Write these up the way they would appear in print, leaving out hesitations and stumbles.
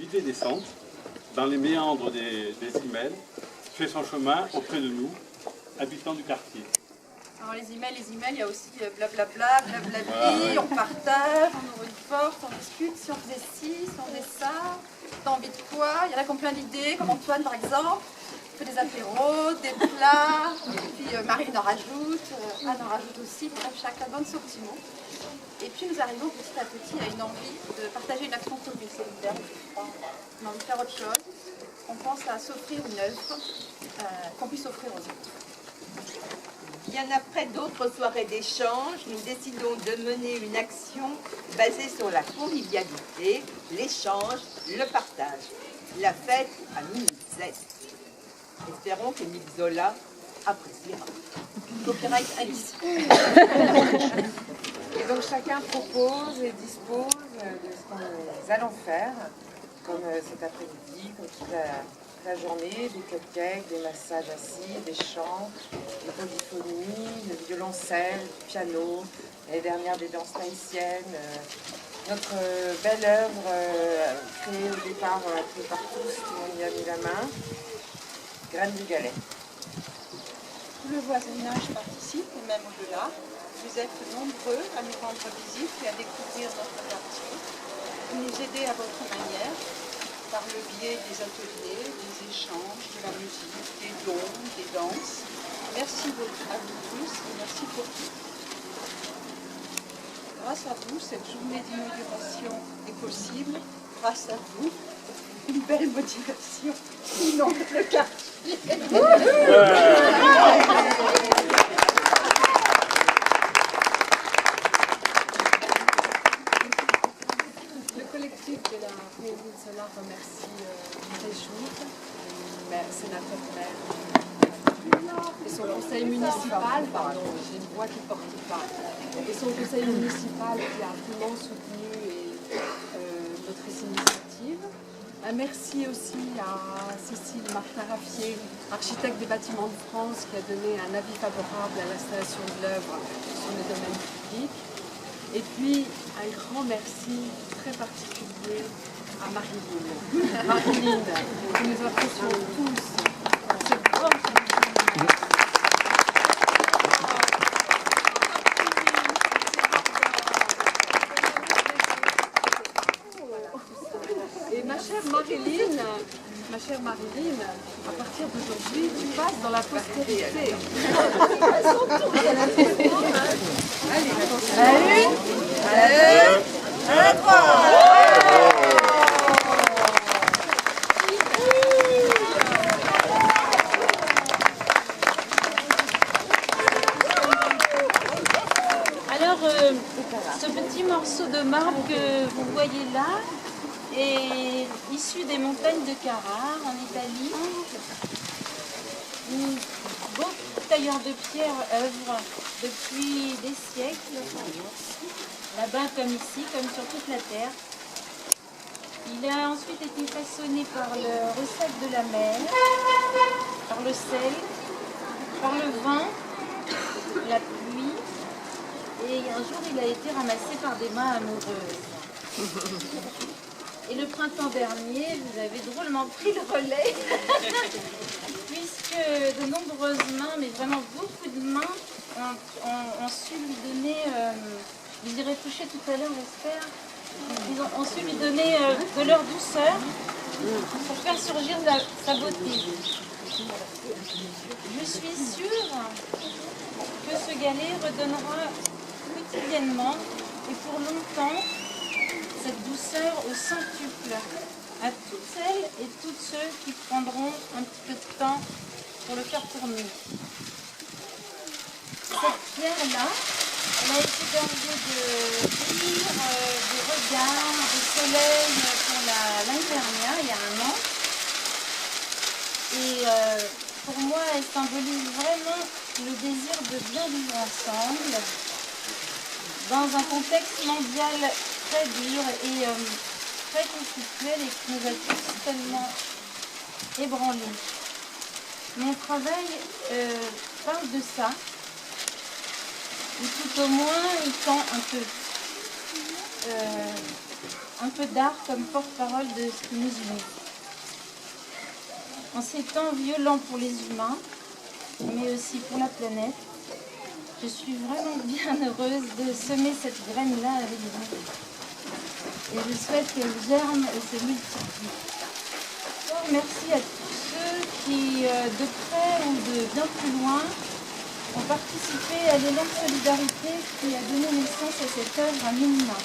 activité descente dans les méandres des Imelles fait son chemin auprès de nous, habitants du quartier. Alors les emails, il y a aussi blablabla, blablabli, on partage, on ouvre une porte, on discute, si on faisait ci, si on faisait ça, t'as envie de quoi? Il y en a qui ont plein d'idées, comme Antoine par exemple, on fait des apéros, des plats, et puis Marine en rajoute, Anne en rajoute aussi, bref, chacun donne son petit mot. Et puis nous arrivons petit à petit à une envie de partager une action commune solidaire. On a envie de faire autre chose, on pense à s'offrir une œuvre qu'on puisse offrir aux autres. Bien après d'autres soirées d'échange, nous décidons de mener une action basée sur la convivialité, l'échange, le partage. La fête à minuit 7. Espérons qu'Émile Zola appréciera. Copyright Alice. Et donc chacun propose et dispose de ce que nous allons faire, comme cet après-midi, comme toute la journée, des cupcakes, des massages assis, des chants, des polyphonies, le violoncelle, du piano, l'année dernière des danses tahitiennes, notre belle œuvre créée au départ un peu par tous, tout le monde y a mis la main, Graines du Galet. Tout le voisinage participe, et même au-delà. Vous êtes nombreux à nous rendre visite et à découvrir notre quartier. Vous nous aidez à votre manière, par le biais des ateliers, des échanges, de la musique, des dons, des danses. Merci à vous tous et merci pour tout. Grâce à vous, cette journée d'inauguration est possible. Grâce à vous, une belle motivation. Sinon, le quartier. Le collectif de la Réunion Solar remercie Réjoute, sénateur maire, et son conseil municipal, pardon, j'ai une voix qui ne porte pas, et son conseil municipal qui a vraiment soutenu notre initiative. Un merci aussi à Cécile Martin-Raffier, architecte des bâtiments de France, qui a donné un avis favorable à l'installation de l'œuvre sur le domaine public. Et puis, un grand merci très particulier à Marilyn. Marilyn, que nous apprécions tous. Cette grande Et ma chère Marilyn, à partir d'aujourd'hui, tu passes dans la postérité. Alors, ce petit morceau de marbre que vous voyez là est issu des montagnes de Carrare en Italie, où beaucoup de tailleurs de pierre œuvrent depuis des siècles, là-bas comme ici, comme sur toute la terre. Il a ensuite été façonné par le recette de la mer, par le sel, par le vent, la pluie, et un jour il a été ramassé par des mains amoureuses. Et le printemps dernier, vous avez drôlement pris le relais, puisque de nombreuses mains, mais vraiment beaucoup de mains, ont su lui donner, vous irez toucher tout à l'heure j'espère, ils ont su lui donner de leur douceur pour faire surgir sa beauté. Je suis sûre que ce galet redonnera quotidiennement et pour longtemps cette douceur au centuple à toutes celles et tous ceux qui prendront un petit peu de temps pour le faire tourner. Cette pierre-là, elle a été gorgée de rire, de regards, de soleil pour l'année dernière, il y a un an. Et pour moi, elle symbolise vraiment le désir de bien vivre ensemble dans un contexte mondial très dur et très conflictuel et qui nous a tous tellement ébranlés. Mon travail parle de ça, ou tout au moins il tend un peu. un peu d'art comme porte-parole de ce qui nous unit. En ces temps violents pour les humains, mais aussi pour la planète, je suis vraiment bien heureuse de semer cette graine-là avec vous. Et je souhaite qu'elle germe et se multiplie. Merci à tous ceux qui, de près ou de bien plus loin, ont participé à l'élan de solidarité qui a donné naissance à cette œuvre à minima,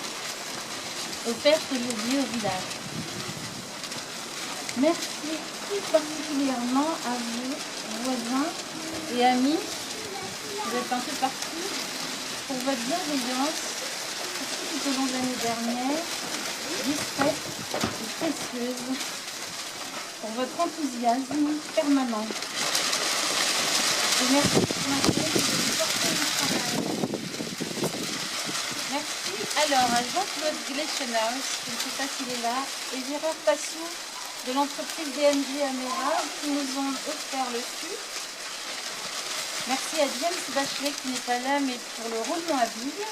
offerte aujourd'hui au village. Merci tout particulièrement à vous, voisins et amis, vous êtes un peu partout, pour votre bienveillance, surtout tout au long de l'année dernière, discrète et précieuse, pour votre enthousiasme permanent. Et merci pour l'intérêt que vous portez au travail. Merci alors à Jean-Claude Gleichenhaus, je ne sais pas s'il est là, et Gérard Passou de l'entreprise DMG Améra qui nous ont offert le fût. Merci à James Bachelet qui n'est pas là mais pour le roulement à billes.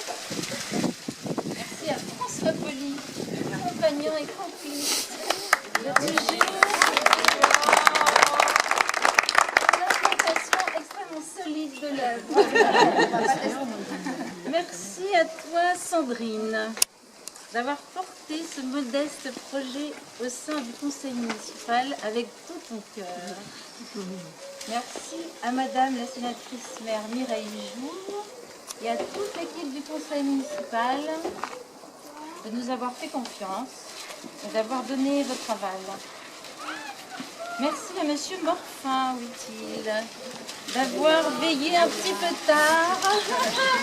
Merci à François Poli, compagnon et complice de toujours. L'implantation extrêmement solide de l'œuvre. Merci à toi Sandrine d'avoir porté ce modeste projet au sein du conseil municipal avec tout ton cœur. Merci à Madame la sénatrice maire Mireille Jour et à toute l'équipe du conseil municipal de nous avoir fait confiance et d'avoir donné votre aval. Merci à Monsieur Morfin, oui-il, d'avoir veillé un petit peu tard,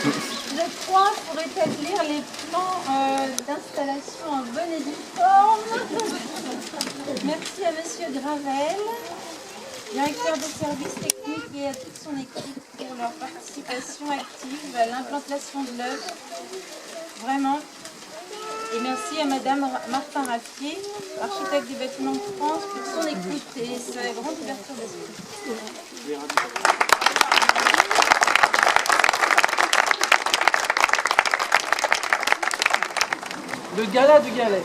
je crois, pour établir les plans d'installation en bonne et due forme. Merci à Monsieur Gravel, directeur des services techniques, et à toute son équipe pour leur participation active à l'implantation de l'œuvre. Vraiment. Et merci à Madame Martin Raffier, architecte des bâtiments de France, pour son écoute et sa grande ouverture d'esprit. Le gala du galet.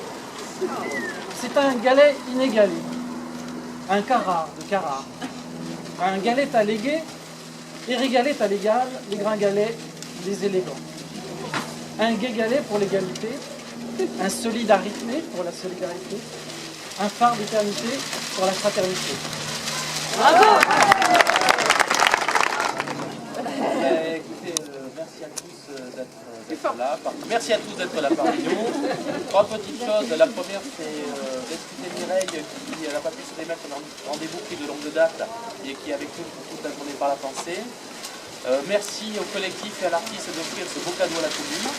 C'est un galet inégalé. Un carrare de carrare. Un galet à léguer, et régalet à l'égal, les gringalets, les élégants. Un gai galet pour l'égalité, un solidarité pour la solidarité, un phare d'éternité pour la fraternité. Bravo! Écoutez, merci à tous d'être là. Merci à tous d'être là parmi nous. Trois petites choses. La première, c'est d'excuser Mireille qui n'a pas pu se démettre dans un rendez-vous pris de longue date et qui est avec nous pour toute la journée par la pensée. Merci au collectif et à l'artiste d'offrir ce beau cadeau à la commune.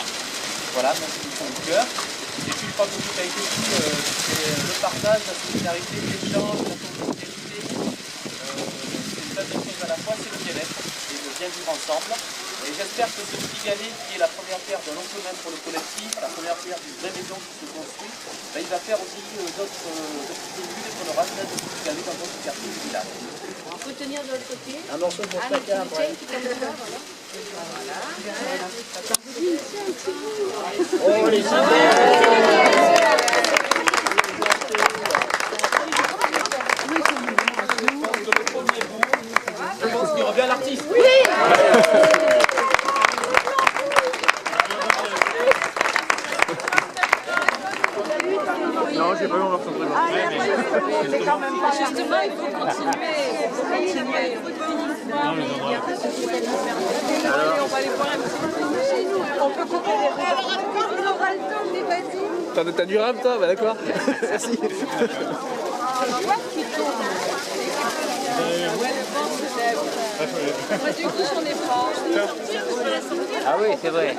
Voilà, merci du fond du cœur. Et puis, je crois que tout a été dit, c'est le partage, la solidarité, l'échange, la convivialité. C'est plein de choses à la fois, c'est le bien-être et le bien vivre ensemble. Et j'espère que ce petit galet, qui est la première pierre d'un long chemin pour le collectif, la première pierre d'une vraie maison qui se construit, ben, il va faire aussi d'autres petites études et qu'on aura plein de petits galets dans d'autres quartiers du village. On peut tenir de l'autre côté. Un morceau pour chacun après. Oh les je pense qu'il revient à l'artiste. Oui. Non, j'ai pas eu encore son C'est quand même pas. Justement, il faut continuer. Non, mais on va aller voir un petit peu chez nous. On peut couper les on aura le temps, mais vas-y. T'as du rame toi? Bah d'accord. Merci. Du coup, j'en ai pas. Ah oui, c'est vrai.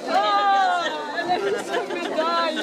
Oh, elle a mis sa médaille.